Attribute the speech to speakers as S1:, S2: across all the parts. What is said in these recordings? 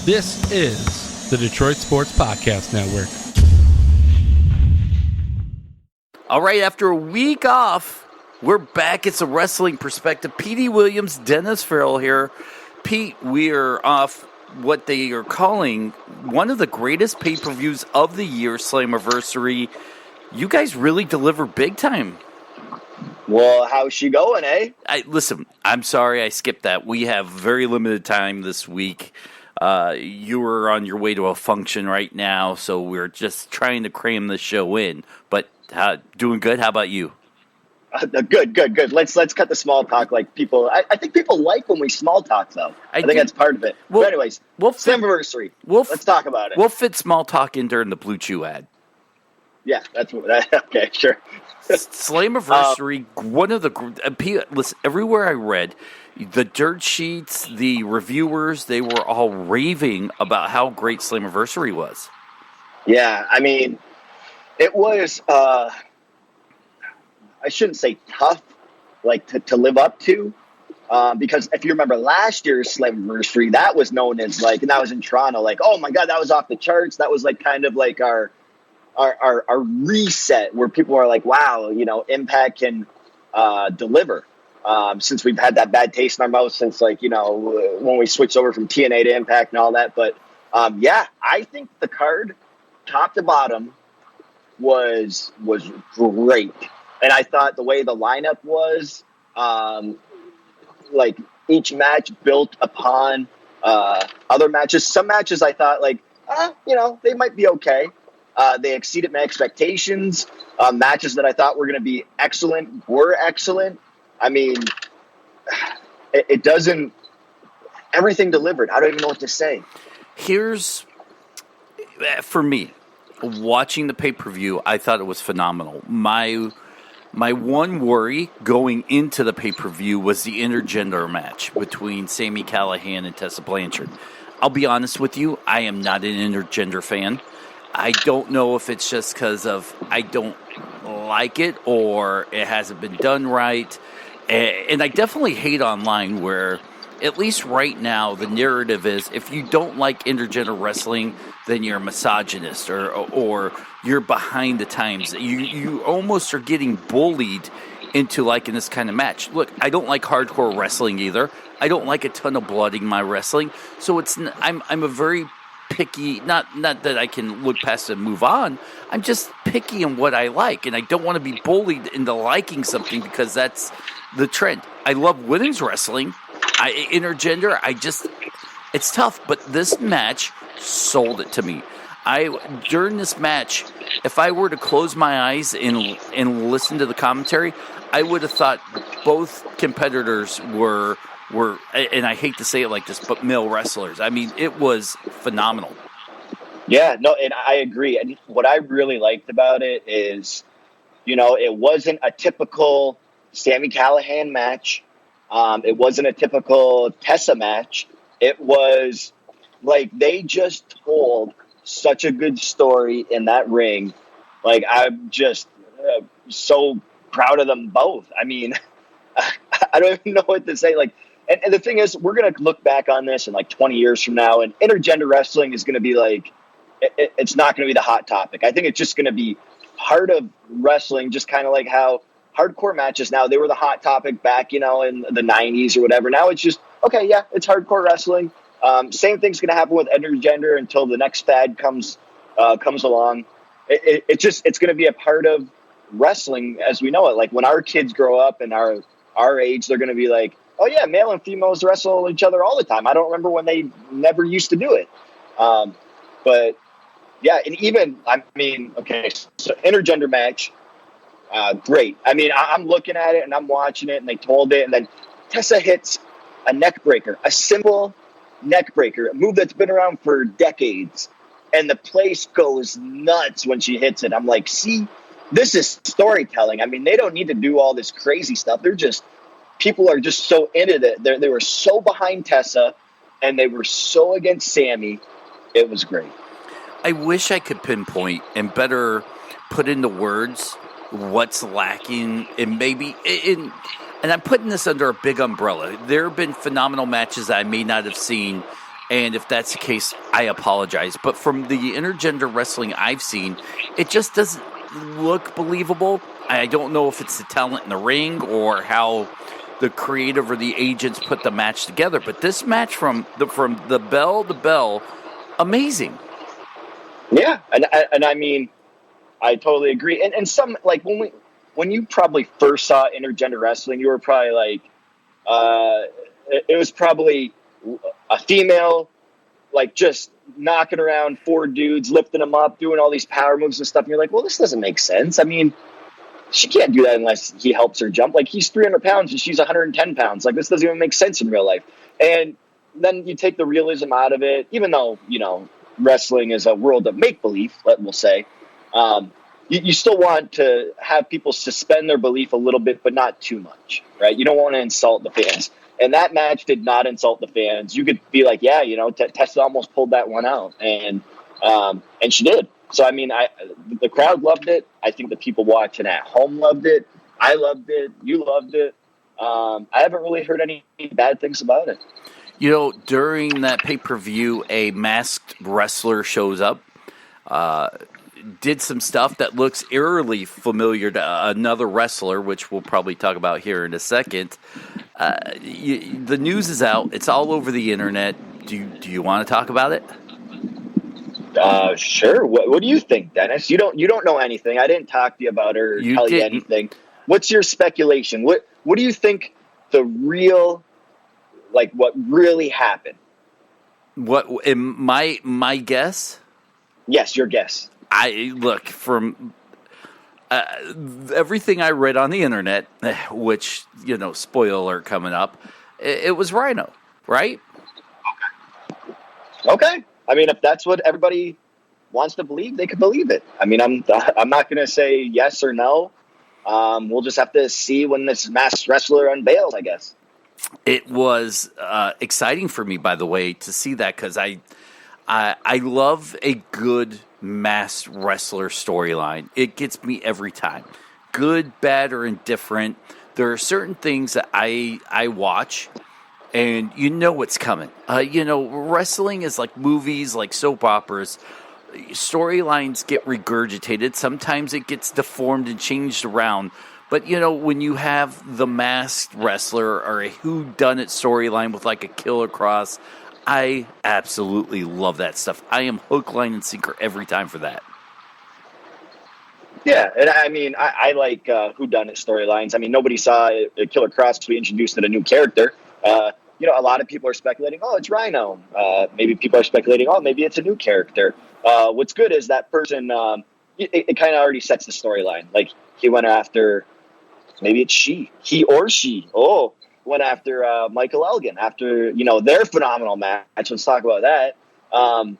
S1: This is the Detroit Sports Podcast Network.
S2: All right, after a week off, we're back. It's a wrestling perspective. Petey Williams, Dennis Farrell here. Pete, we are off what they are calling one of the greatest pay-per-views of the year, Slammiversary. You guys really deliver big time.
S3: Well, how's she going, eh?
S2: Listen, I'm sorry I skipped that. We have very limited time this week. You were on your way to a function right now, so we're just trying to cram the show in. But doing good. How about you?
S3: Good. Let's cut the small talk. Like people, I think people like when we small talk, though. I think that's part of it. But anyways, Slammiversary. Let's talk about it.
S2: We'll fit small talk in during the Blue Chew ad.
S3: Yeah, okay, sure.
S2: Slammiversary, one of the listen, everywhere I read, the dirt sheets, the reviewers, they were all raving about how great Slammiversary was.
S3: Yeah, I mean, it was. I shouldn't say tough, like to live up to, because if you remember last year's Slammiversary, that was known as like, and that was in Toronto, like, oh my God, that was off the charts. That was like kind of like our reset where people are like, wow, Impact can deliver. Since we've had that bad taste in our mouth since when we switched over from TNA to Impact and all that. But yeah, I think the card top to bottom was great. And I thought the way the lineup was, like each match built upon other matches. Some matches I thought they might be okay. They exceeded my expectations. Matches that I thought were going to be excellent were excellent. I mean, it doesn't. Everything delivered. I don't even know what to say.
S2: Here's for me, watching the pay-per-view, I thought it was phenomenal. My one worry going into the pay-per-view was the intergender match between Sami Callihan and Tessa Blanchard. I'll be honest with you, I am not an intergender fan. I don't know if it's just because of I don't like it or it hasn't been done right. And I definitely hate online where, at least right now, the narrative is if you don't like intergender wrestling, then you're a misogynist or you're behind the times. You almost are getting bullied into liking this kind of match. Look, I don't like hardcore wrestling either. I don't like a ton of blood in my wrestling. So I'm a very picky, not that I can look past and move on. I'm just picky in what I like, and I don't want to be bullied into liking something because that's the trend. I love women's wrestling. Intergender, it's tough, but this match sold it to me. During this match, if I were to close my eyes and listen to the commentary, I would have thought both competitors were, and I hate to say it like this, but male wrestlers. I mean, it was phenomenal.
S3: Yeah, no, and I agree. And what I really liked about it is, it wasn't a typical Sami Callihan match. It wasn't a typical Tessa match. It was like they just told such a good story in that ring. Like, I'm just so proud of them both. I mean, I don't even know what to say. Like, and the thing is, we're going to look back on this in like 20 years from now, and intergender wrestling is going to be like, it's not going to be the hot topic. I think it's just going to be part of wrestling, just kind of like how hardcore matches now, they were the hot topic back, in the 90s or whatever. Now it's just, okay, yeah, it's hardcore wrestling. Same thing's going to happen with intergender until the next fad comes along. It's going to be a part of wrestling as we know it. Like when our kids grow up and our age, they're going to be like, oh yeah, male and females wrestle each other all the time. I don't remember when they never used to do it. But yeah, and even, okay, so intergender match, great. I mean, I'm looking at it and I'm watching it and they told it, and then Tessa hits a neck breaker, a simple neck breaker, a move that's been around for decades, and the place goes nuts when she hits it. I'm like, see, this is storytelling. I mean, they don't need to do all this crazy stuff. People are just so into it. They were so behind Tessa and they were so against Sami. It was great.
S2: I wish I could pinpoint and better put into words what's lacking, and maybe and I'm putting this under a big umbrella. There have been phenomenal matches that I may not have seen, And if that's the case, I apologize. But from the intergender wrestling I've seen, it just doesn't look believable. I don't know if it's the talent in the ring or how the creative or the agents put the match together. But this match from the bell to bell, amazing.
S3: Yeah, and I mean, I totally agree. And some, like, when you probably first saw intergender wrestling, you were probably like, it was probably a female, like, just knocking around four dudes, lifting them up, doing all these power moves and stuff. And you're like, well, this doesn't make sense. I mean, she can't do that unless he helps her jump. Like, he's 300 pounds and she's 110 pounds. Like, this doesn't even make sense in real life. And then you take the realism out of it, even though, wrestling is a world of make-believe, we'll say. You still want to have people suspend their belief a little bit, but not too much, right? You don't want to insult the fans. And that match did not insult the fans. You could be like, yeah, Tessa almost pulled that one out. And she did. So, I mean, the crowd loved it. I think the people watching at home loved it. I loved it. You loved it. I haven't really heard any bad things about it.
S2: During that pay-per-view, a masked wrestler shows up, did some stuff that looks eerily familiar to another wrestler, which we'll probably talk about here in a second. The news is out. It's all over the internet. Do you want to talk about it?
S3: Sure. What do you think, Dennis? You don't know anything. I didn't talk to you about her or tell you anything. What's your speculation? What do you think the real, like, what really happened?
S2: What my guess?
S3: Yes, your guess.
S2: I look from everything I read on the internet, which spoiler alert coming up. It was Rhino, right?
S3: Okay. I mean, if that's what everybody wants to believe, they could believe it. I mean, I'm not going to say yes or no. We'll just have to see when this masked wrestler unveils, I guess.
S2: It was exciting for me, by the way, to see that because I love a good masked wrestler storyline. It gets me every time. Good, bad, or indifferent. There are certain things that I watch, and you know what's coming. Wrestling is like movies, like soap operas. Storylines get regurgitated. Sometimes it gets deformed and changed around. But, when you have the masked wrestler or a whodunit storyline with like a killer cross, I absolutely love that stuff. I am hook, line, and sinker every time for that.
S3: Yeah, and I mean, I like whodunit storylines. I mean, nobody saw a Killer Cross because we introduced a new character. A lot of people are speculating, oh, it's Rhino. Maybe people are speculating, oh, maybe it's a new character. What's good is that person, it kind of already sets the storyline. Like, he went after, maybe it's he or she. Oh, went after Michael Elgin after, their phenomenal match. Let's talk about that. So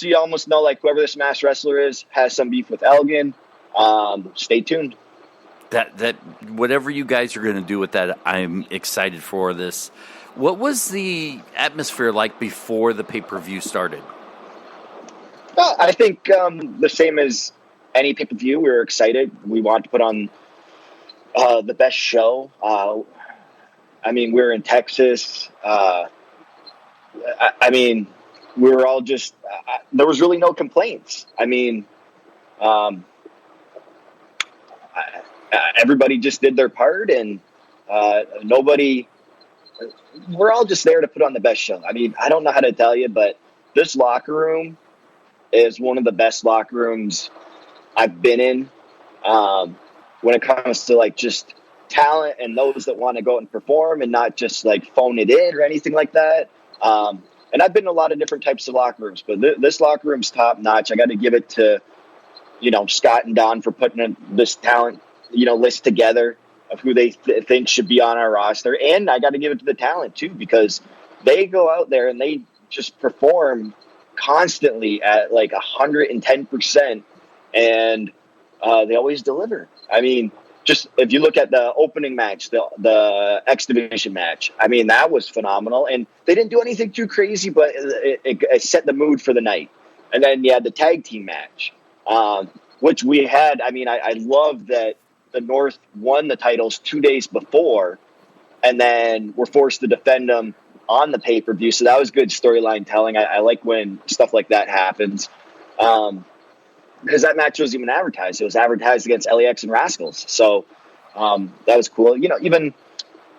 S3: you almost know, like, whoever this masked wrestler is has some beef with Elgin. Stay tuned.
S2: That whatever you guys are going to do with that, I'm excited for this. What was the atmosphere like before the pay-per-view started?
S3: I think the same as any pay-per-view. We were excited. We wanted to put on the best show. We were in Texas. We were all just there was really no complaints. Everybody just did their part, and nobody. We're all just there to put on the best show. I mean, I don't know how to tell you, but this locker room is one of the best locker rooms I've been in. When it comes to, like, just talent and those that want to go and perform and not just, like, phone it in or anything like that. And I've been in a lot of different types of locker rooms, but this locker room's top notch. I got to give it to, Scott and Don for putting this talent, list together of who they think should be on our roster. And I got to give it to the talent too, because they go out there and they just perform constantly at like 110%. And they always deliver. I mean, just if you look at the opening match, the X Division match, I mean, that was phenomenal. And they didn't do anything too crazy, but it set the mood for the night. And then you had the tag team match, which we had. I mean, I love that the North won the titles 2 days before, and then were forced to defend them on the pay-per-view. So that was good storyline telling. I like when stuff like that happens. Because that match wasn't even advertised. It was advertised against LAX and Rascals. So that was cool. Even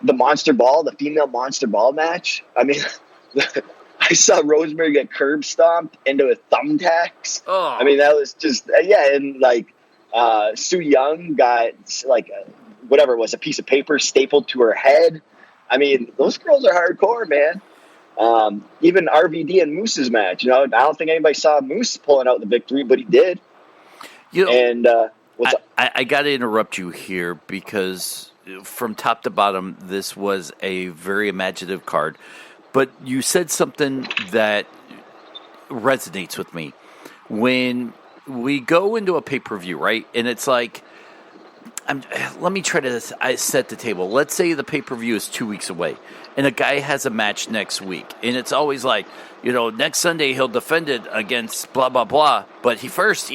S3: the Monster Ball, the female Monster Ball match. I mean, I saw Rosemary get curb stomped into a thumbtacks.
S2: Oh.
S3: I mean, that was just, and like Sue Young got like whatever it was, a piece of paper stapled to her head. I mean, those girls are hardcore, man. Even RVD and Moose's match, I don't think anybody saw Moose pulling out the victory, but he did. And
S2: I got to interrupt you here because from top to bottom, this was a very imaginative card. But you said something that resonates with me. When we go into a pay-per-view, right, and it's like, let me try to set the table. Let's say the pay-per-view is 2 weeks away, and a guy has a match next week, and it's always like, next Sunday he'll defend it against blah, blah, blah, but he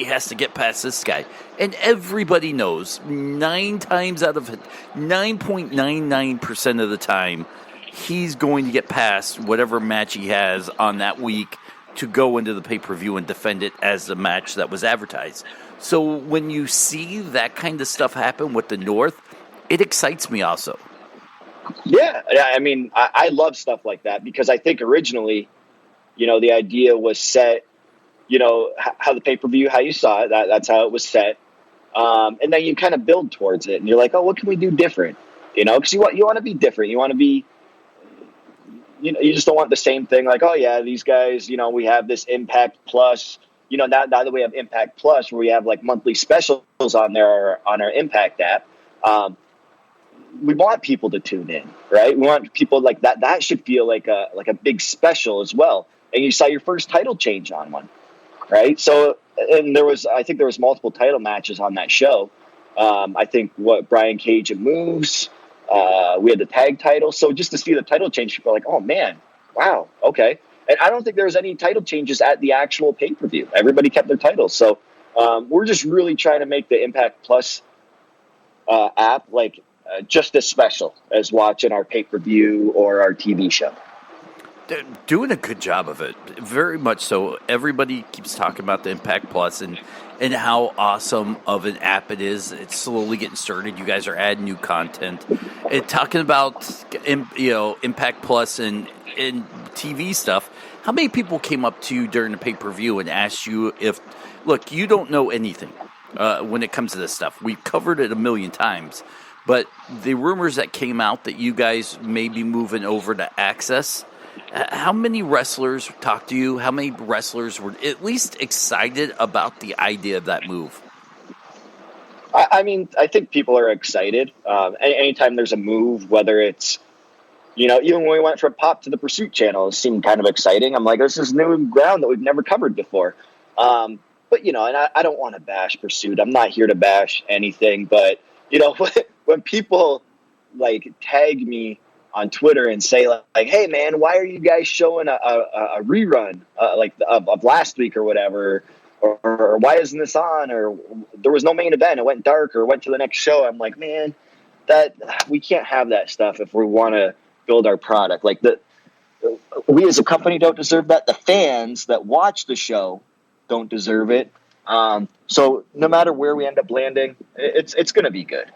S2: has to get past this guy. And everybody knows 9.99% of the time, he's going to get past whatever match he has on that week to go into the pay-per-view and defend it as the match that was advertised. So when you see that kind of stuff happen with the North, it excites me also.
S3: Yeah, I mean, I love stuff like that because I think originally, the idea was set, how the pay-per-view, how you saw it, that's how it was set. And then you kind of build towards it and you're like, oh, what can we do different? Because you want to be different. You want to be, you just don't want the same thing. Like, oh yeah, these guys, we have this Impact Plus, now that we have Impact Plus where we have like monthly specials on our Impact app. We want people to tune in, right? We want people like that. That should feel like a big special as well. And you saw your first title change on one, right? So, and I think there was multiple title matches on that show. I think Brian Cage and Moose, we had the tag title. So just to see the title change, people are like, oh man, wow. Okay. And I don't think there was any title changes at the actual pay-per-view. Everybody kept their titles. So, we're just really trying to make the Impact Plus, app like, just as special as watching our pay-per-view or our TV show.
S2: They're doing a good job of it, very much so. Everybody keeps talking about the Impact Plus and how awesome of an app it is. It's slowly getting started. You guys are adding new content. And talking about Impact Plus and TV stuff, how many people came up to you during the pay-per-view and asked you look, you don't know anything when it comes to this stuff. We've covered it a million times. But the rumors that came out that you guys may be moving over to Access, how many wrestlers talked to you? How many wrestlers were at least excited about the idea of that move?
S3: I mean, I think people are excited. Anytime there's a move, whether it's, even when we went from Pop to the Pursuit channel, it seemed kind of exciting. I'm like, this is new ground that we've never covered before. But, and I don't want to bash Pursuit. I'm not here to bash anything, but, when people like tag me on Twitter and say like, hey man, why are you guys showing a rerun of last week or whatever, or why isn't this on, or there was no main event, it went dark or went to the next show. I'm like, man, that we can't have that stuff if we want to build our product. Like we as a company don't deserve that. The fans that watch the show don't deserve it. So no matter where we end up landing, it's going to be good.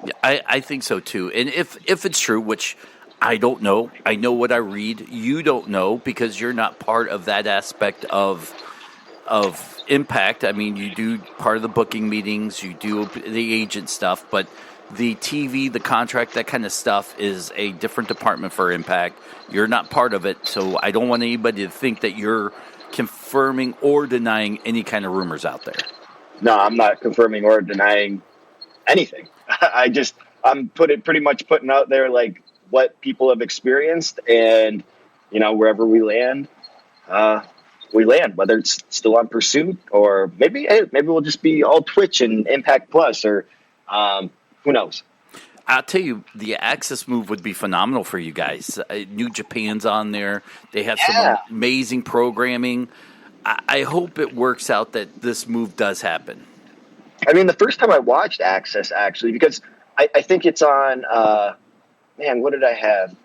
S2: Yeah, I think so too. And if it's true, which I don't know, I know what I read. You don't know because you're not part of that aspect of Impact. I mean, you do part of the booking meetings, you do the agent stuff, but the TV, the contract, that kind of stuff is a different department for Impact. You're not part of it, so I don't want anybody to think that you're confirming or denying any kind of rumors out there.
S3: No, I'm not confirming or denying anything. I'm pretty much putting out there like what people have experienced, and wherever we land, whether it's still on Pursuit or maybe we'll just be all Twitch and Impact Plus, or who knows.
S2: I'll tell you, the Access move would be phenomenal for you guys. New Japan's on there. They have some amazing programming. I hope it works out that this move does happen.
S3: I mean, the first time I watched Access, actually, because I think it's on, what did I have?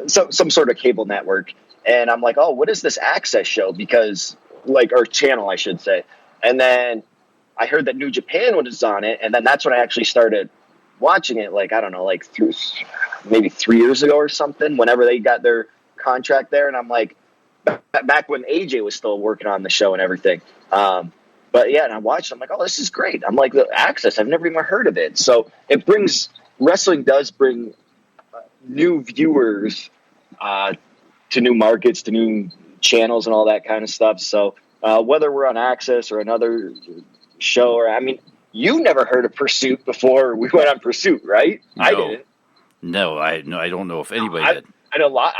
S3: some sort of cable network. And I'm like, oh, what is this Access show? Because or channel, I should say. And then I heard that New Japan was on it, and then that's when I actually started watching it. I don't know, through maybe 3 years ago or something. Whenever they got their contract there, and I'm like, back when AJ was still working on the show and everything. But yeah, and I watched. I'm like, oh, this is great. I'm like, the Access. I've never even heard of it. So wrestling does bring new viewers to new markets, to new channels, and all that kind of stuff. So whether we're on Access or another show, you never heard of Pursuit before we went on Pursuit, right?
S2: No.
S3: I didn't.
S2: No, I don't know if anybody did.
S3: I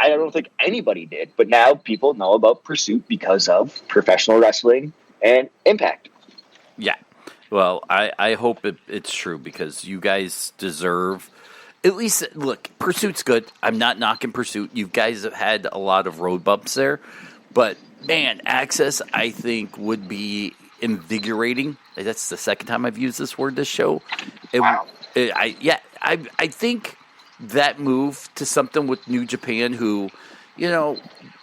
S3: don't think anybody did, but now people know about Pursuit because of professional wrestling and Impact.
S2: Yeah. Well, I hope it's true because you guys deserve at least. Look, Pursuit's good. I'm not knocking Pursuit. You guys have had a lot of road bumps there, but man, Access I think would be invigorating. That's the second time I've used this word this show.
S3: Wow.
S2: I think that move to something with New Japan, who,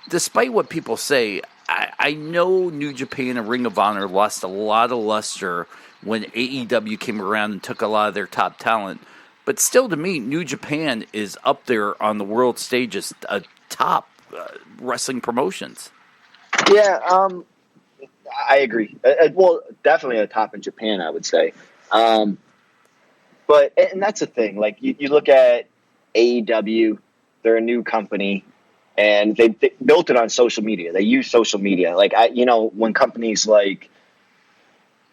S2: despite what people say, I know New Japan and Ring of Honor lost a lot of luster when AEW came around and took a lot of their top talent. But still, to me, New Japan is up there on the world stage as a top wrestling promotions.
S3: Yeah, I agree. Well, definitely a top in Japan, I would say. But that's the thing. You look at AEW, they're a new company, and they built it on social media. They use social media. When companies like,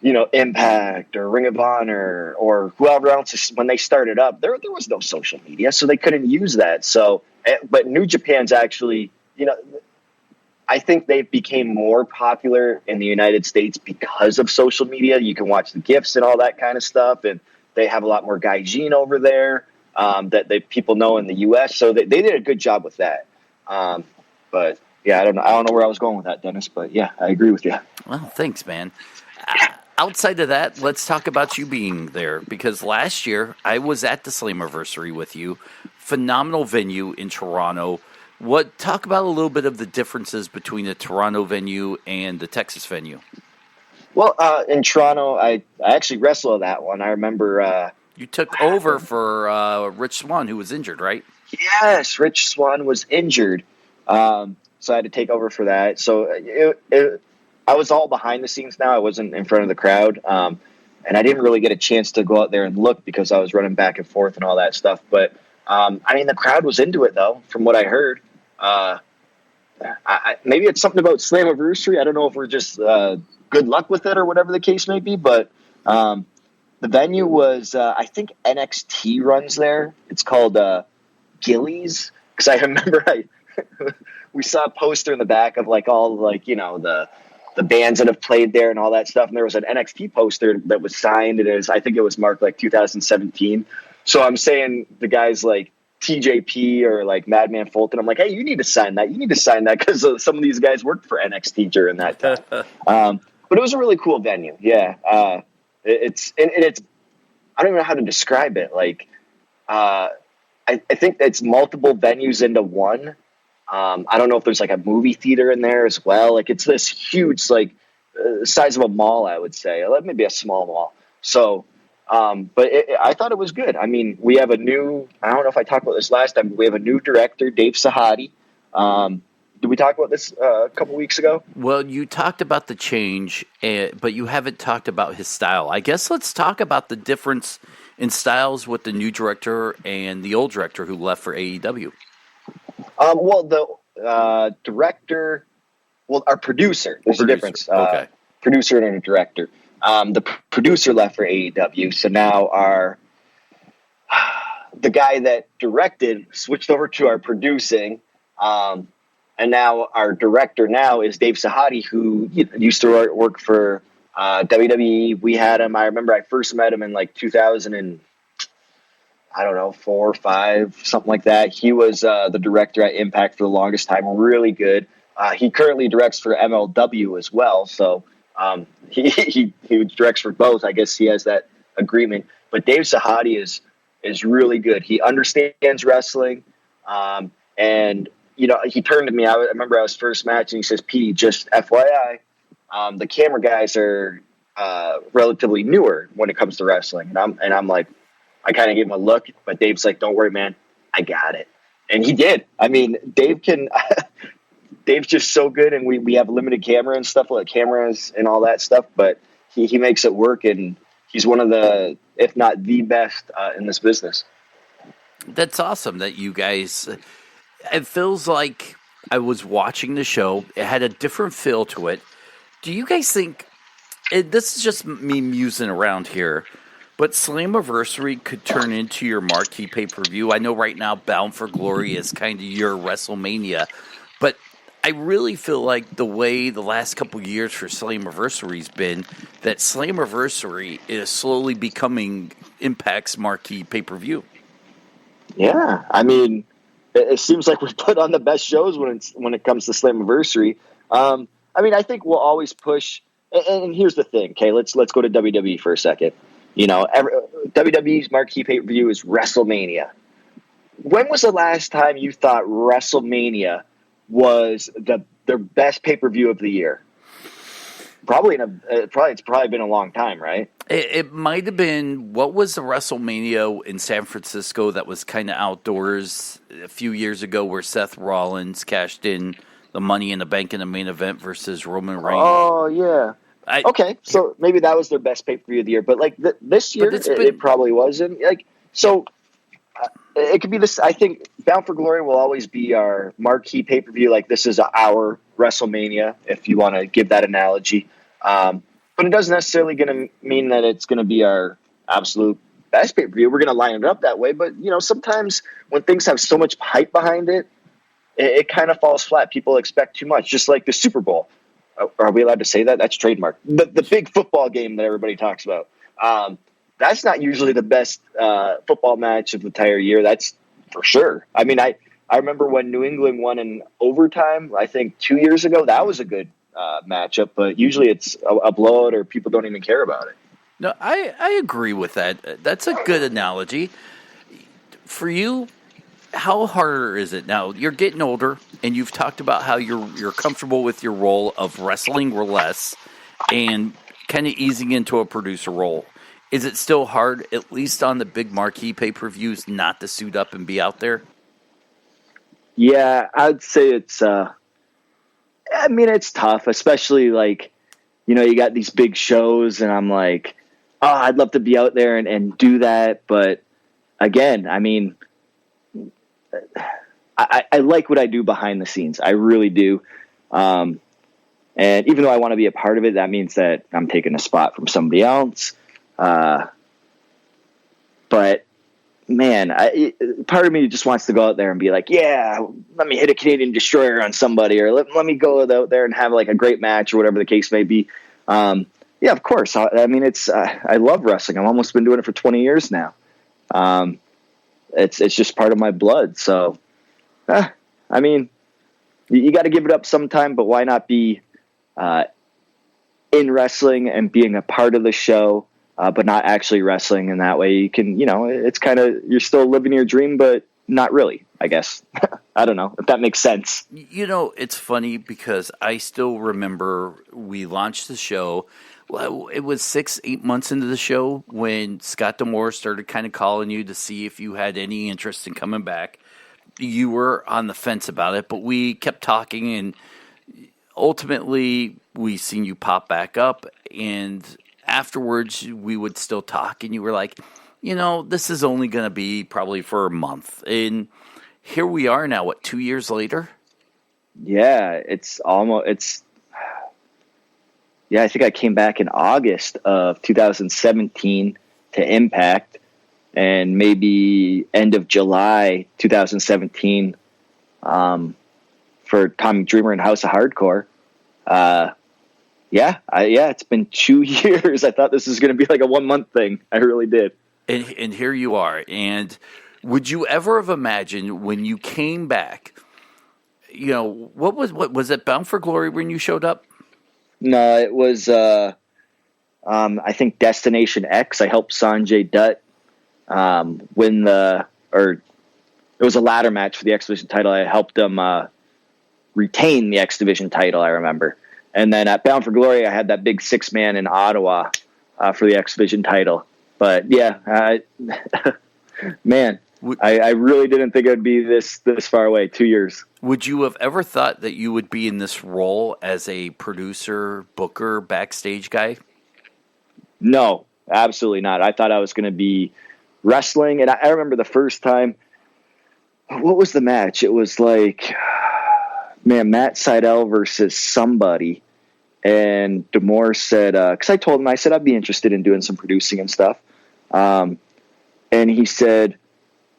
S3: Impact or Ring of Honor or whoever else, when they started up, there was no social media, so they couldn't use that. So, but New Japan's actually, I think they became more popular in the United States because of social media. You can watch the GIFs and all that kind of stuff, and they have a lot more gaijin over there that people know in the U.S. So they did a good job with that. But yeah, I don't know where I was going with that, Dennis. But yeah, I agree with you.
S2: Well, thanks, man. Outside of that, let's talk about you being there, because last year I was at the Slammiversary with you. Phenomenal venue in Toronto. Talk about a little bit of the differences between the Toronto venue and the Texas venue.
S3: Well, in Toronto, I actually wrestled that one. I remember
S2: you took over for Rich Swann, who was injured, right?
S3: Yes, Rich Swann was injured, so I had to take over for that. So I was all behind the scenes now. I wasn't in front of the crowd, and I didn't really get a chance to go out there and look because I was running back and forth and all that stuff. But the crowd was into it, though, from what I heard. Maybe it's something about Slammiversary. I don't know if we're just good luck with it or whatever the case may be. But the venue was, I think NXT runs there. It's called Gillies, because I remember we saw a poster in the back of all the bands that have played there and all that stuff. And there was an NXT poster that was signed. I think it was marked 2017. So I'm saying the guys like TJP or Madman Fulton, I'm like, hey, you need to sign that. You need to sign that because some of these guys worked for NXT during that time. But it was a really cool venue. Yeah. It's I don't even know how to describe it. I think it's multiple venues into one. I don't know if there's a movie theater in there as well. It's this huge, size of a mall, I would say, maybe a small mall. So, but I thought it was good. We have I don't know if I talked about this last time, but we have a new director, Dave Sahadi. Did we talk about this a couple weeks ago?
S2: Well, you talked about the change, but you haven't talked about his style. I guess let's talk about the difference in styles with the new director and the old director who left for AEW.
S3: Well, the director, our producer, there's a difference.
S2: Okay.
S3: Producer and a director. The producer left for AEW, so now the guy that directed switched over to our producing, and now our director now is Dave Sahadi, who used to work for WWE. We had him. I remember I first met him in 2000 and 4 or 5, something like that. He was the director at Impact for the longest time. Really good. He currently directs for MLW as well. So he directs for both. I guess he has that agreement. But Dave Sahadi is really good. He understands wrestling. And, you know, he turned to me. I remember I was first match, and he says, Petey, just FYI, the camera guys are relatively newer when it comes to wrestling. And I'm like, I kind of gave him a look, but Dave's like, don't worry, man, I got it. And he did. I mean, Dave's just so good, and we have limited camera and stuff, like cameras and all that stuff, but he makes it work, and he's one of the, if not the best in this business.
S2: That's awesome that you guys, it feels like I was watching the show. It had a different feel to it. Do you guys think, this is just me musing around here, but Slammiversary could turn into your marquee pay-per-view? I know right now Bound for Glory is kind of your WrestleMania, but I really feel like the way the last couple of years for Slammiversary's been, that Slammiversary is slowly becoming Impact's marquee pay-per-view.
S3: Yeah, I mean, it seems like we put on the best shows when it comes to Slammiversary. I mean, I think we'll always push. And here's the thing, okay? Let's go to WWE for a second. You know, WWE's marquee pay-per-view is WrestleMania. When was the last time you thought WrestleMania was their best pay-per-view of the year? It's probably been a long time, right?
S2: It might have been, what was the WrestleMania in San Francisco that was kind of outdoors a few years ago, where Seth Rollins cashed in the Money in the Bank in the main event versus Roman Reigns?
S3: Oh, yeah. Okay, so maybe that was their best pay-per-view of the year, but like this year, it probably wasn't. Like, so it could be this. I think Bound for Glory will always be our marquee pay-per-view. Like, this is our WrestleMania, if you want to give that analogy. But it doesn't necessarily going to mean that it's going to be our absolute best pay-per-view. We're going to line it up that way, but you know, sometimes when things have so much hype behind it, it kind of falls flat. People expect too much, just like the Super Bowl. Are we allowed to say that? That's trademark. The big football game that everybody talks about. That's not usually the best football match of the entire year. That's for sure. I mean, I remember when New England won in overtime, I think 2 years ago, that was a good matchup, but usually it's a blowout or people don't even care about it.
S2: No, I agree with that. That's a good analogy. For you, how harder is it now? You're getting older, and you've talked about how you're comfortable with your role of wrestling less and kind of easing into a producer role. Is it still hard, at least on the big marquee pay-per-views, not to suit up and be out there?
S3: Yeah, I'd say it's I mean, it's tough, especially like, you know, you got these big shows, and I'm like, oh, I'd love to be out there and do that. But again, I mean, I like what I do behind the scenes. I really do. And even though I want to be a part of it, that means that I'm taking a spot from somebody else. But man, part of me just wants to go out there and be like, yeah, let me hit a Canadian Destroyer on somebody, or let me go out there and have like a great match, or whatever the case may be. Yeah, of course. I mean, I love wrestling. I've almost been doing it for 20 years now. It's just part of my blood. So, I mean, you got to give it up sometime, but why not be in wrestling and being a part of the show, but not actually wrestling? And that way you can, you know, it's kind of, you're still living your dream, but not really, I guess. I don't know if that makes sense.
S2: You know, it's funny because I still remember we launched the show. Well, it was 6-8 months into the show when Scott D'Amore started kind of calling you to see if you had any interest in coming back. You were on the fence about it, but we kept talking, and ultimately we seen you pop back up, and afterwards we would still talk, and you were like, you know, this is only going to be probably for a month. And here we are now, 2 years later?
S3: Yeah, yeah, I think I came back in August of 2017 to Impact, and maybe end of July 2017 for Tommy Dreamer and House of Hardcore. Yeah, it's been 2 years. I thought this was going to be like a 1 month thing. I really did.
S2: And here you are. And would you ever have imagined when you came back, you know, what was it, Bound for Glory when you showed up?
S3: No, it was, I think Destination X. I helped Sanjay Dutt win it was a ladder match for the X Division title. I helped them retain the X Division title, I remember. And then at Bound for Glory, I had that big 6-man in Ottawa for the X Division title. But yeah, man, I really didn't think it would be this far away. 2 years.
S2: Would you have ever thought that you would be in this role as a producer, booker, backstage guy?
S3: No, absolutely not. I thought I was going to be wrestling. And I remember the first time, what was the match? It was like, man, Matt Sydal versus somebody. And D'Amore said, because I told him, I said, I'd be interested in doing some producing and stuff. And he said,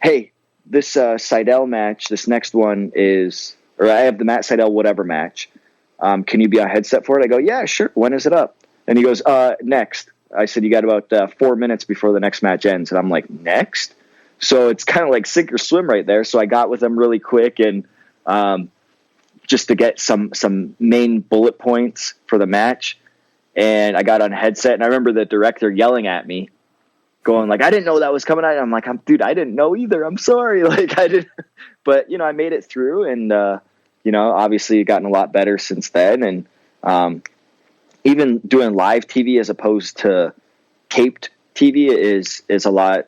S3: hey, this Sydal match, this next one is, or I have the Matt Sydal whatever match. Can you be on headset for it? I go, yeah, sure. When is it up? And he goes, next. I said, you got about 4 minutes before the next match ends. And I'm like, next? So it's kind of like sink or swim right there. So I got with him really quick and just to get some main bullet points for the match. And I got on a headset, and I remember the director yelling at me, going like, I didn't know that was coming out. I'm like, dude, I didn't know either. I'm sorry. Like I didn't, but I made it through and, obviously gotten a lot better since then. And, even doing live TV as opposed to taped TV is a lot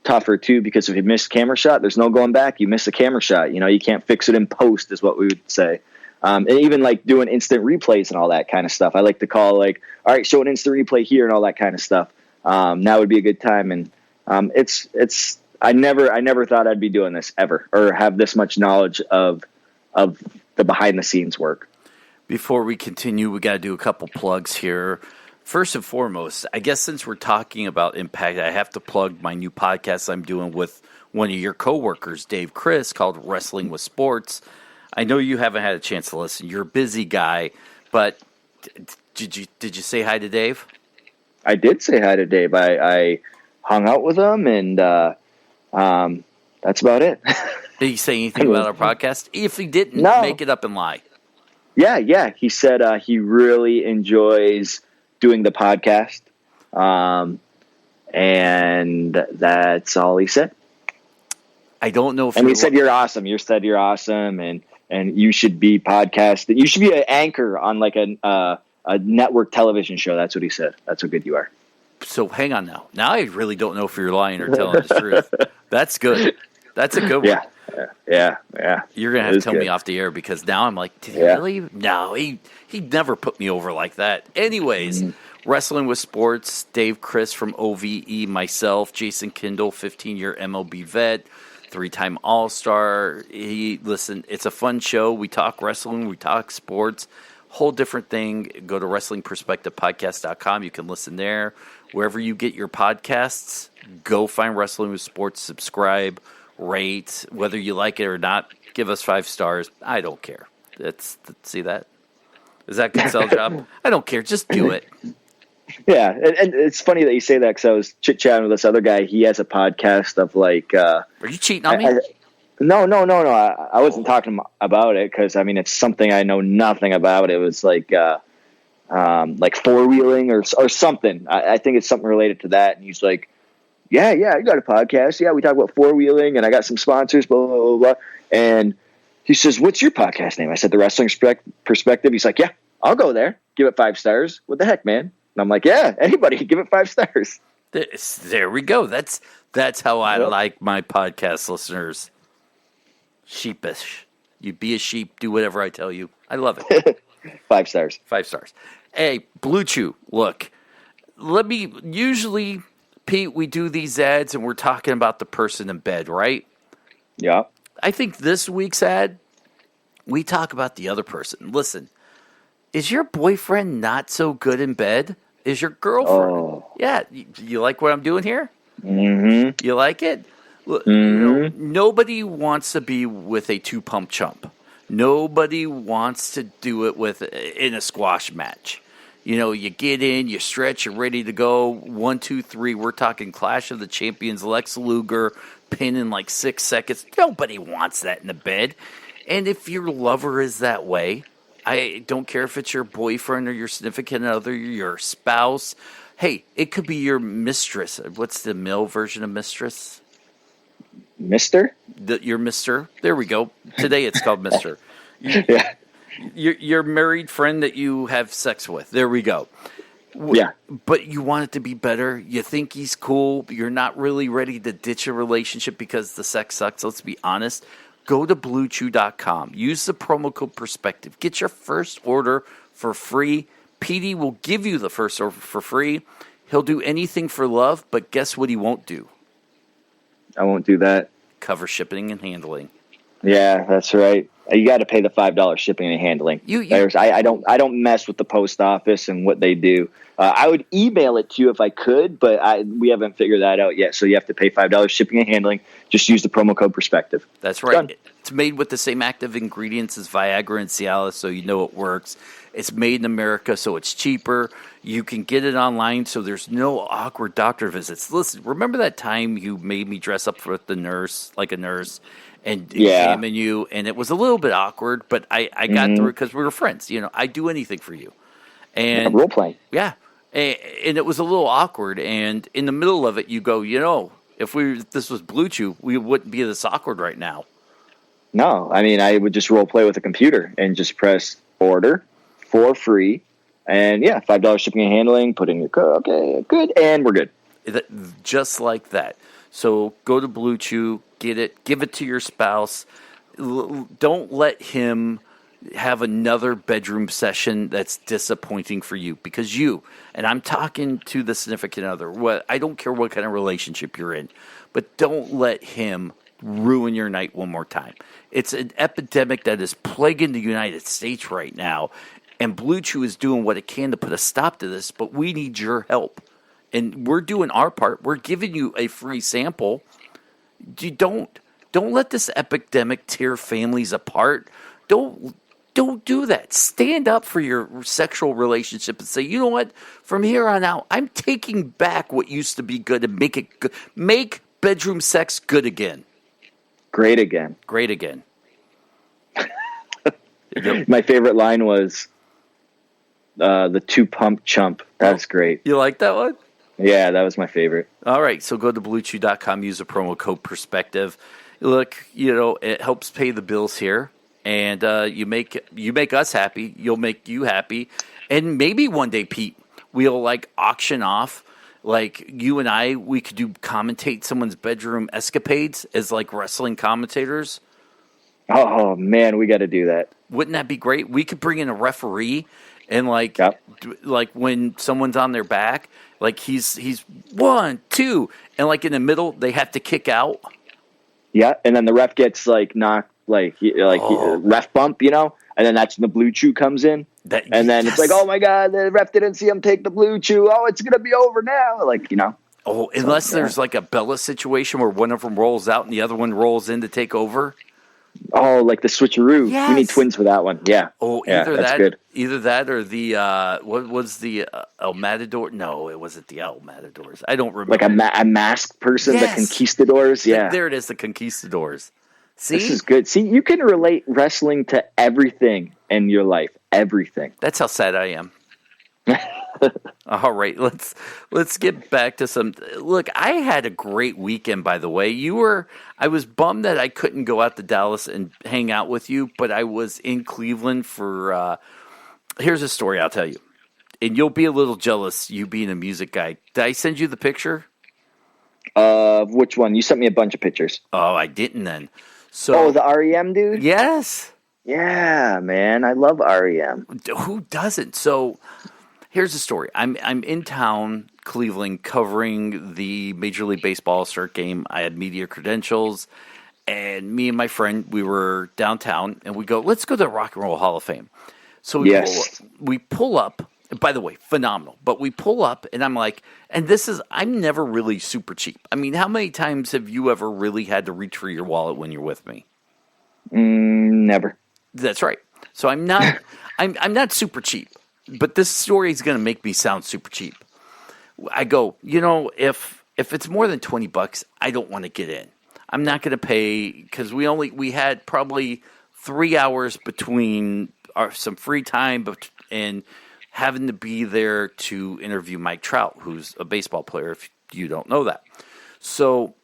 S3: tougher too, because if you miss a camera shot, there's no going back. You miss a camera shot, you can't fix it in post is what we would say. And even like doing instant replays and all that kind of stuff. I like to call like, all right, show an instant replay here and all that kind of stuff. Now would be a good time. And I never thought I'd be doing this ever or have this much knowledge of the behind the scenes work.
S2: Before we continue, we got to do a couple plugs here. First and foremost, I guess since we're talking about Impact, I have to plug my new podcast I'm doing with one of your coworkers, Dave Chris, called Wrestling with Sports. I know you haven't had a chance to listen. You're a busy guy, but did you say hi to Dave?
S3: I did say hi to Dave. I hung out with him, and that's about it.
S2: Did he say anything about our podcast? If he didn't, make it up and lie.
S3: Yeah. He said he really enjoys doing the podcast, and that's all he said.
S2: I don't know if.
S3: And he said you're awesome. You said you're awesome, and you should be podcasting. You should be an anchor on like a network television show. That's what he said. That's how good you are.
S2: So hang on now. Now I really don't know if you're lying or telling the truth. That's good. That's a good one.
S3: Yeah.
S2: You're going to have to tell me off the air because now I'm like, did he really? No, he never put me over like that. Anyways, Wrestling with Sports, Dave Chris from OVE, myself, Jason Kindle, 15-year MLB vet, 3-time All-Star. Listen, it's a fun show. We talk wrestling, we talk sports, whole different thing. Go to WrestlingPerspectivePodcast.com. You can listen there. Wherever you get your podcasts, go find Wrestling with Sports, subscribe, rate, whether you like it or not, give us 5 stars. I don't care. See that? Is that a good sell job? I don't care. Just do it.
S3: Yeah, and it's funny that you say that because I was chit-chatting with this other guy. He has a podcast of like... Are
S2: you cheating on me?
S3: No. I wasn't talking about it because, it's something I know nothing about. It was like four-wheeling or something. I think it's something related to that. And he's like, yeah, I got a podcast. Yeah, we talk about four-wheeling, and I got some sponsors, blah, blah, blah, blah. And he says, what's your podcast name? I said, The Wrestling Perspective. He's like, yeah, I'll go there. Give it 5 stars. What the heck, man? And I'm like, yeah, anybody can give it 5 stars.
S2: There we go. That's how I like my podcast listeners. Sheepish. You be a sheep. Do whatever I tell you. I love it.
S3: 5 stars.
S2: 5 stars. Hey, Blue Chew, look. Usually, Pete, we do these ads and we're talking about the person in bed, right?
S3: Yeah.
S2: I think this week's ad, we talk about the other person. Listen, is your boyfriend not so good in bed? Is your girlfriend? Oh. Yeah. You like what I'm doing here?
S3: Mm-hmm.
S2: You like it?
S3: Mm-hmm.
S2: Nobody wants to be with a 2-pump chump. Nobody wants to do it in a squash match. You get in, you stretch, you're ready to go. 1, 2, 3. We're talking Clash of the Champions, Lex Luger, pin in like 6 seconds. Nobody wants that in the bed. And if your lover is that way, I don't care if it's your boyfriend or your significant other, your spouse. Hey, it could be your mistress. What's the male version of mistress?
S3: Mister?
S2: Your Mister. There we go. Today it's called Mister.
S3: Yeah.
S2: Your married friend that you have sex with. There we go.
S3: Yeah.
S2: But you want it to be better. You think he's cool. But you're not really ready to ditch a relationship because the sex sucks. Let's be honest. Go to BlueChew.com. Use the promo code Perspective. Get your first order for free. Petey will give you the first order for free. He'll do anything for love, but guess what he won't do?
S3: I won't do that.
S2: Cover shipping and handling.
S3: Yeah, that's right. You got to pay the $5 shipping and handling. I don't mess with the post office and what they do. I would email it to you if I could, but we haven't figured that out yet. So you have to pay $5 shipping and handling. Just use the promo code Perspective.
S2: That's right. Done. It's made with the same active ingredients as Viagra and Cialis, so you know it works. It's made in America, so it's cheaper. You can get it online, so there's no awkward doctor visits. Listen, remember that time you made me dress up for the nurse, like a nurse, and examine you, and it was a little bit awkward, but I got through it because we were friends. You know, I'd do anything for you. And
S3: role playing.
S2: Yeah. And it was a little awkward, and in the middle of it, you go, you know, if this was Blue Chew, we wouldn't be this awkward right now.
S3: No, I mean, I would just role play with a computer and just press order for free. And yeah, $5 shipping and handling, put in your code. Okay, good. And we're good.
S2: Just like that. So go to Blue Chew, get it, give it to your spouse. Don't let him have another bedroom session that's disappointing for you, because and I'm talking to the significant other. I don't care what kind of relationship you're in, but don't let him ruin your night one more time. It's an epidemic that is plaguing the United States right now, and Blue Chew is doing what it can to put a stop to this, but we need your help. And we're doing our part. We're giving you a free sample. Don't let this epidemic tear families apart. Don't do that. Stand up for your sexual relationship and say, you know what? From here on out, I'm taking back what used to be good and make it good. Make bedroom sex good again.
S3: Great again.
S2: Great again.
S3: My favorite line was the 2-pump chump. That's great.
S2: You like that one?
S3: Yeah, that was my favorite.
S2: All right, so go to BlueChew.com, use the promo code Perspective. Look, you know, it helps pay the bills here, and you make us happy. You'll make you happy, and maybe one day, Pete, we'll like auction off, like you and I, we could commentate someone's bedroom escapades as like wrestling commentators.
S3: Oh man, we got to do that.
S2: Wouldn't that be great? We could bring in a referee, and like when someone's on their back. Like he's 1, 2, and like in the middle they have to kick out.
S3: Yeah, and then the ref gets like knocked, ref bump, you know, and then that's when the Blue Chew comes in, and then it's like, oh my god, the ref didn't see him take the Blue Chew. Oh, it's gonna be over now, like, you know.
S2: Oh, unless there's like a Bella situation where one of them rolls out and the other one rolls in to take over.
S3: Oh, like the switcheroo.
S2: Yes.
S3: We need twins for that one. Yeah.
S2: Oh, either that or the what was the El Matador? No, it wasn't the El Matadors. I don't remember.
S3: Like a masked person, the conquistadors. Yeah,
S2: there it is, the conquistadors. See,
S3: this is good. See, you can relate wrestling to everything in your life. Everything.
S2: That's how sad I am. All right, let's get back to some. Look, I had a great weekend, by the way. I was bummed that I couldn't go out to Dallas and hang out with you, but I was in Cleveland for. Here's a story I'll tell you, and you'll be a little jealous, you being a music guy. Did I send you the picture?
S3: Which one? You sent me a bunch of pictures.
S2: Oh, I didn't then. So,
S3: the REM dude?
S2: Yes.
S3: Yeah, man, I love REM.
S2: Who doesn't? So. Here's the story. I'm in town, Cleveland, covering the Major League Baseball All-Star game. I had media credentials, and me and my friend, we were downtown, and we go, let's go to the Rock and Roll Hall of Fame. So we pull up. By the way, phenomenal. But we pull up, and I'm like, I'm never really super cheap. I mean, how many times have you ever really had to reach for your wallet when you're with me?
S3: Never.
S2: That's right. So I'm not I'm not super cheap. But this story is going to make me sound super cheap. I go, you know, if it's more than $20, I don't want to get in. I'm not going to pay because we had probably 3 hours between some free time and having to be there to interview Mike Trout, who's a baseball player. If you don't know that, so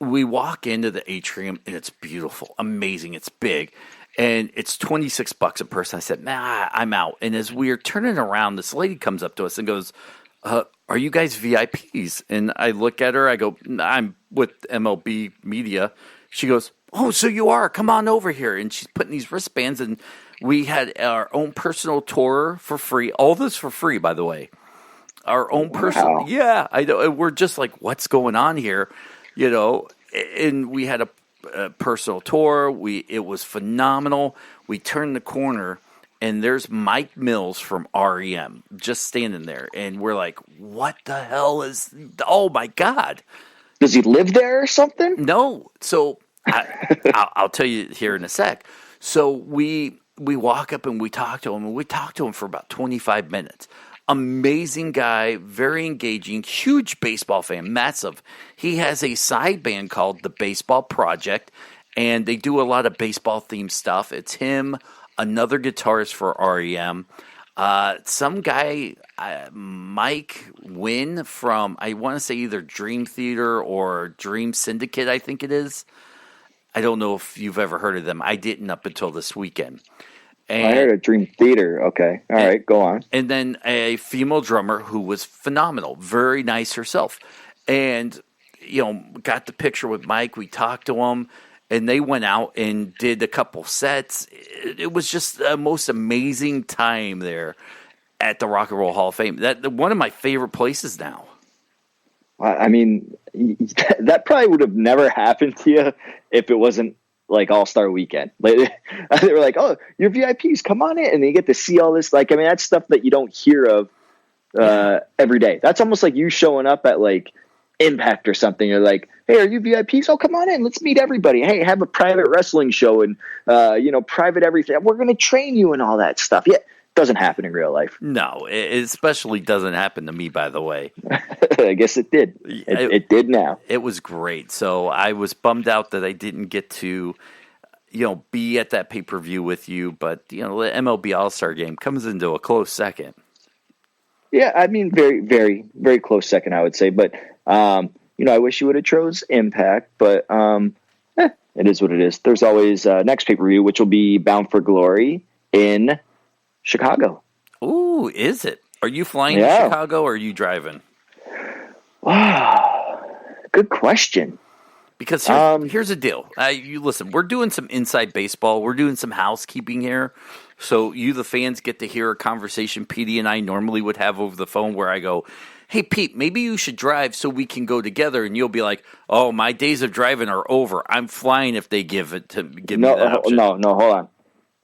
S2: we walk into the atrium, and it's beautiful, amazing. It's big, and it's $26 a person. I said, nah, I'm out. And as we are turning around, this lady comes up to us and goes, are you guys VIPs? And I look at her. I go, I'm with MLB Media. She goes, oh, so you are. Come on over here. And she's putting these wristbands, and we had our own personal tour for free. All this for free, by the way. Our own personal.
S3: Wow.
S2: Yeah, I know. We're just like, what's going on here? You know, and we had a personal tour. It was phenomenal. We turned the corner, and there's Mike Mills from REM just standing there, and we're like, what the hell is? Oh my God!
S3: Does he live there or something?
S2: No. So I'll tell you here in a sec. So we walk up and we talk to him, and we talked to him for about 25 minutes. Amazing guy, very engaging, huge baseball fan, massive. He has a side band called The Baseball Project, and they do a lot of baseball-themed stuff. It's him, another guitarist for REM, some guy, Mike Wynn from, I want to say either Dream Theater or Dream Syndicate, I think it is. I don't know if you've ever heard of them. I didn't up until this weekend. And,
S3: I heard of Dream Theater. Okay. All right, go on.
S2: And then a female drummer who was phenomenal, very nice herself. And, got the picture with Mike. We talked to him, and they went out and did a couple sets. It was just the most amazing time there at the Rock and Roll Hall of Fame. That one of my favorite places now.
S3: I mean, that probably would have never happened to you if it wasn't like All-Star Weekend. Like, they were like, oh, you're VIPs, come on in. And you get to see all this. Like, I mean, that's stuff that you don't hear of every day. That's almost like you showing up at like Impact or something. You're like, hey, are you VIPs? Oh, come on in. Let's meet everybody. Hey, have a private wrestling show and, private everything. We're going to train you and all that stuff. Yeah. Doesn't happen in real life.
S2: No, it especially doesn't happen to me, by the way.
S3: I guess it did. It did now.
S2: It was great. So I was bummed out that I didn't get to, be at that pay-per-view with you. But, the MLB All-Star Game comes into a close second.
S3: Yeah, I mean, very, very, very close second, I would say. But, I wish you would have chose Impact. But it is what it is. There's always next pay-per-view, which will be Bound for Glory in Chicago.
S2: Ooh, is it? Are you flying to Chicago or are you driving?
S3: Wow, good question.
S2: Because here's the deal. You listen, we're doing some inside baseball. We're doing some housekeeping here. So you, the fans, get to hear a conversation Petey and I normally would have over the phone where I go, hey, Pete, maybe you should drive so we can go together. And you'll be like, oh, my days of driving are over. I'm flying if they give me that option.
S3: No, hold on.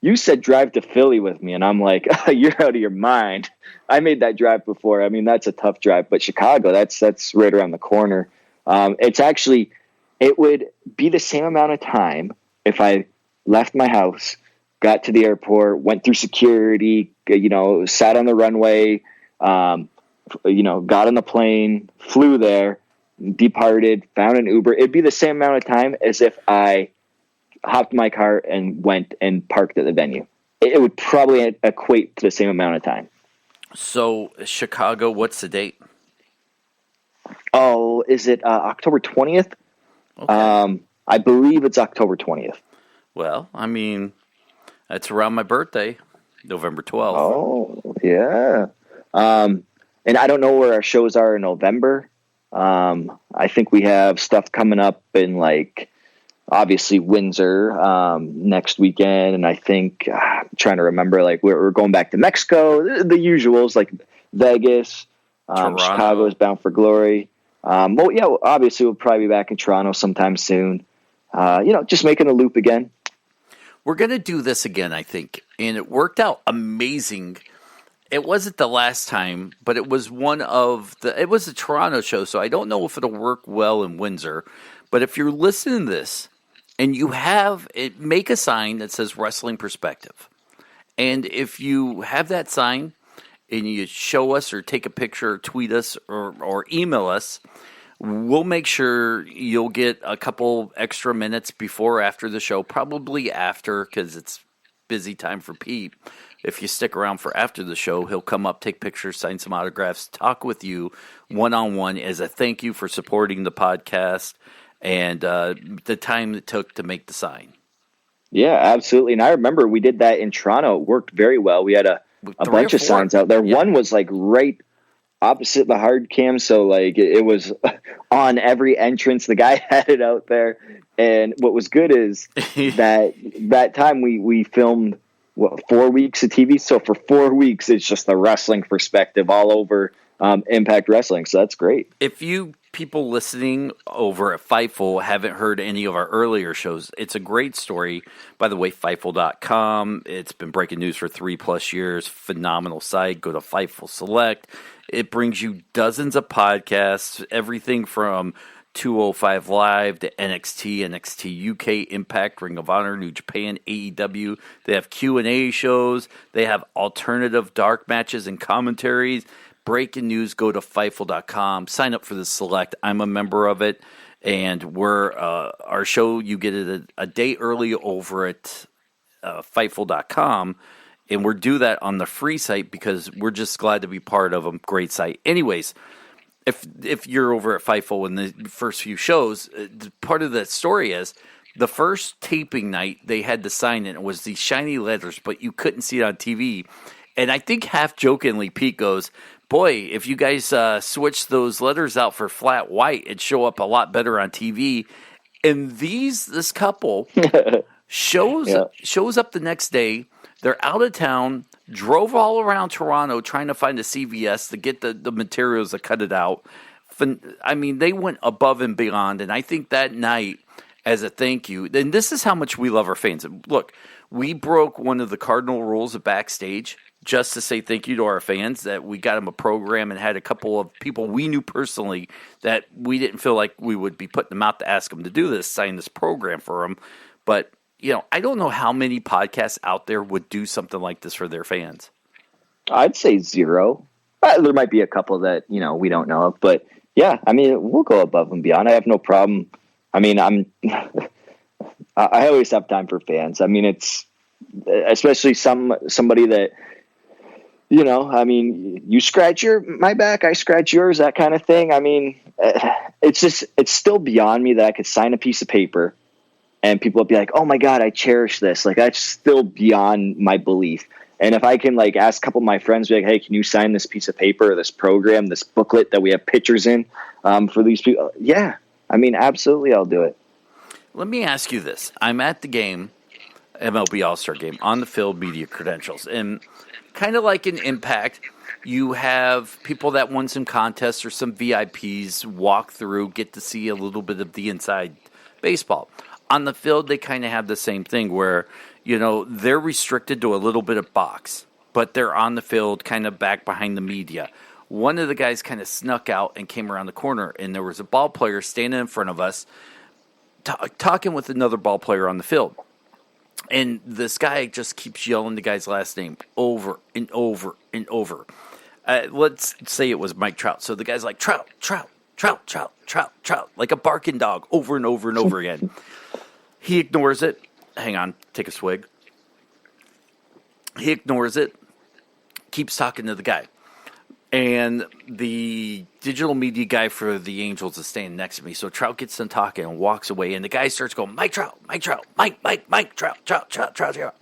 S3: You said drive to Philly with me, and I'm like, oh, you're out of your mind. I made that drive before. I mean, that's a tough drive, but Chicago, that's right around the corner. It would be the same amount of time if I left my house, got to the airport, went through security, sat on the runway, got on the plane, flew there, departed, found an Uber. It'd be the same amount of time as if I hopped in my car and went and parked at the venue. It would probably equate to the same amount of time.
S2: So, Chicago, what's the date?
S3: Oh, is it October 20th?
S2: Okay.
S3: I believe it's October 20th.
S2: Well, I mean, that's around my birthday, November 12th.
S3: Oh, yeah. And I don't know where our shows are in November. I think we have stuff coming up in obviously Windsor next weekend, and I think I'm trying to remember we're going back to Mexico, the usuals like Vegas, Chicago is Bound for Glory. Obviously we'll probably be back in Toronto sometime soon. Just making a loop again.
S2: We're gonna do this again, I think, and it worked out amazing. It wasn't the last time, but it was it was a Toronto show, so I don't know if it'll work well in Windsor. But if you're listening to this, and you have it, make a sign that says Wrestling Perspective. And if you have that sign and you show us or take a picture or tweet us or email us, we'll make sure you'll get a couple extra minutes before or after the show, probably after because it's busy time for Pete. If you stick around for after the show, he'll come up, take pictures, sign some autographs, talk with you one-on-one as a thank you for supporting the podcast. and the time it took to make the sign.
S3: Yeah, absolutely. And I remember we did that in Toronto. It worked very well. We had a bunch of signs out there. Yeah. One was like right opposite the hard cam, so like it was on every entrance. The guy had it out there, and what was good is that time we filmed 4 weeks of TV. So for 4 weeks, it's just the wrestling perspective all over Impact Wrestling. So that's great.
S2: If you people listening over at Fightful haven't heard any of our earlier shows, it's a great story. By the way, Fightful.com. It's been breaking news for 3+ years. Phenomenal site. Go to Fightful Select. It brings you dozens of podcasts, everything from 205 Live to NXT, NXT UK, Impact, Ring of Honor, New Japan, AEW. They have Q&A shows. They have alternative dark matches and commentaries. Breaking news, go to Fightful.com. Sign up for the Select. I'm a member of it. And we're our show, you get it a day early over at Fightful.com. And we're do that on the free site because we're just glad to be part of a great site. Anyways, if you're over at Fightful in the first few shows, part of that story is the first taping night they had the sign in. It was these shiny letters, but you couldn't see it on TV. And I think half jokingly, Pete goes, boy, if you guys switch those letters out for flat white, it'd show up a lot better on TV. And this couple shows up the next day. They're out of town, drove all around Toronto trying to find a CVS to get the materials to cut it out. I mean, they went above and beyond. And I think that night, as a thank you, and this is how much we love our fans. Look, we broke one of the cardinal rules of Backstage just to say thank you to our fans, that we got them a program and had a couple of people we knew personally that we didn't feel like we would be putting them out to ask them to do this, sign this program for them. But, you know, I don't know how many podcasts out there would do something like this for their fans.
S3: I'd say zero. There might be a couple that, you know, we don't know of. But, yeah, I mean, we'll go above and beyond. I have no problem. I mean, I always have time for fans. I mean, it's especially somebody that, you know, I mean, you scratch my back, I scratch yours, that kind of thing. I mean, it's still beyond me that I could sign a piece of paper and people would be like, oh my God, I cherish this. Like, that's still beyond my belief. And if I can like ask a couple of my friends, be like, hey, can you sign this piece of paper or this program, this booklet that we have pictures in for these people? Yeah. I mean, absolutely. I'll do it.
S2: Let me ask you this. I'm at the game, MLB All-Star game, on the field, media credentials. And kind of like in Impact, you have people that won some contests or some VIPs walk through, get to see a little bit of the inside baseball. On the field, they kind of have the same thing where, you know, they're restricted to a little bit of box, but they're on the field kind of back behind the media. One of the guys kind of snuck out and came around the corner, and there was a ball player standing in front of us talking with another ball player on the field. And this guy just keeps yelling the guy's last name over and over and over. Let's say it was Mike Trout. So the guy's like, Trout, Trout, Trout, Trout, Trout, Trout, like a barking dog over and over and over again. He ignores it. Hang on, take a swig. He ignores it, keeps talking to the guy. And the digital media guy for the Angels is standing next to me. So Trout gets done talking and walks away. And the guy starts going, Mike Trout, Mike Trout, Mike Trout, Trout.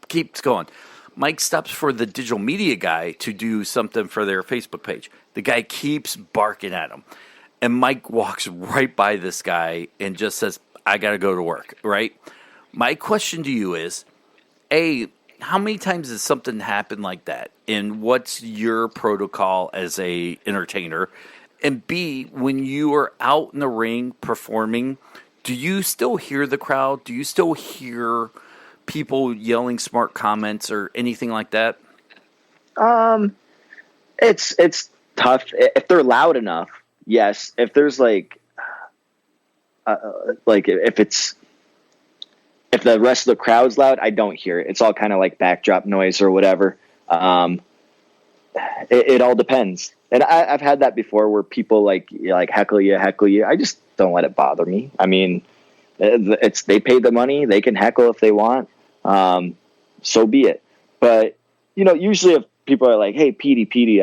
S2: Keeps going. Mike stops for the digital media guy to do something for their Facebook page. The guy keeps barking at him. And Mike walks right by this guy and just says, I got to go to work, right? My question to you is, A, how many times has something happened like that? And what's your protocol as a entertainer? And B, when you are out in the ring performing, do you still hear the crowd? Do you still hear people yelling smart comments or anything like that?
S3: It's tough. If they're loud enough, yes. If there's like if the rest of the crowd's loud, I don't hear it. It's all kind of like backdrop noise or whatever. It all depends. And I've had that before where people like heckle you. I just don't let it bother me. I mean, they paid the money. They can heckle if they want. So be it. But, you know, usually if people are like, hey, Petey,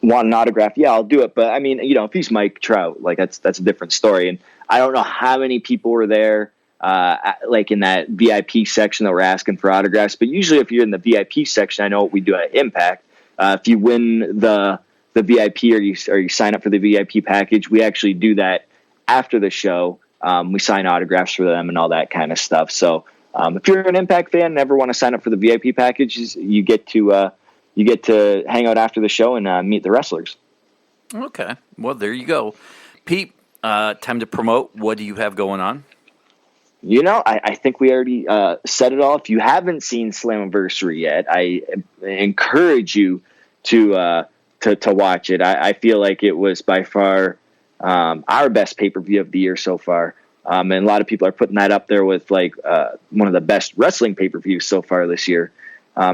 S3: want an autograph, yeah, I'll do it. But I mean, if he's Mike Trout, like that's a different story. And I don't know how many people were there, like in that VIP section that were asking for autographs. But usually, if you're in the VIP section, I know what we do at Impact. If you win the VIP or you sign up for the VIP package, we actually do that after the show. We sign autographs for them and all that kind of stuff. So if you're an Impact fan and ever want to sign up for the VIP packages, you get to hang out after the show and meet the wrestlers.
S2: Okay. Well, there you go. Pete, time to promote. What do you have going on?
S3: I think we already said it all. If you haven't seen Slammiversary yet, I encourage you to watch it. I feel like it was by far our best pay-per-view of the year so far. And a lot of people are putting that up there with like one of the best wrestling pay-per-views so far this year.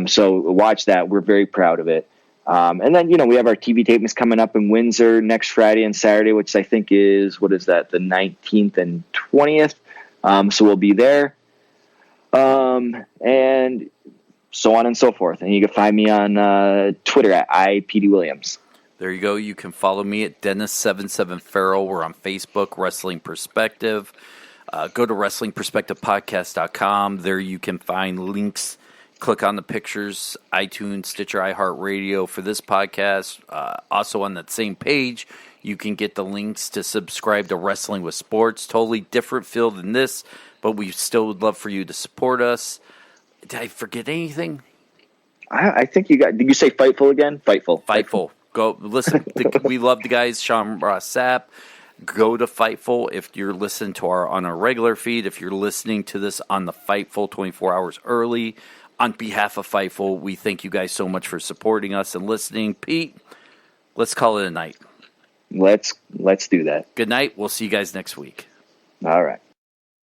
S3: So watch that. We're very proud of it. And then, we have our TV tapings coming up in Windsor next Friday and Saturday, which I think is, the 19th and 20th. So we'll be there. And so on and so forth. And you can find me on Twitter at @IPDWilliams.
S2: There you go. You can follow me at Dennis77Farrell. We're on Facebook, Wrestling Perspective. Go to WrestlingPerspectivePodcast.com. There you can find links. Click on the pictures, iTunes, Stitcher, iHeartRadio for this podcast. Also on that same page, you can get the links to subscribe to Wrestling with Sports. Totally different feel than this, but we still would love for you to support us. Did I forget anything?
S3: I think you got. Did you say Fightful again? Fightful.
S2: Go listen. We love the guys. Sean Ross Sapp. Go to Fightful if you're listening to on our regular feed. If you're listening to this on the Fightful 24 hours early. On behalf of Fightful, we thank you guys so much for supporting us and listening. Pete, let's call it a night.
S3: Let's do that.
S2: Good night. We'll see you guys next week.
S3: All right.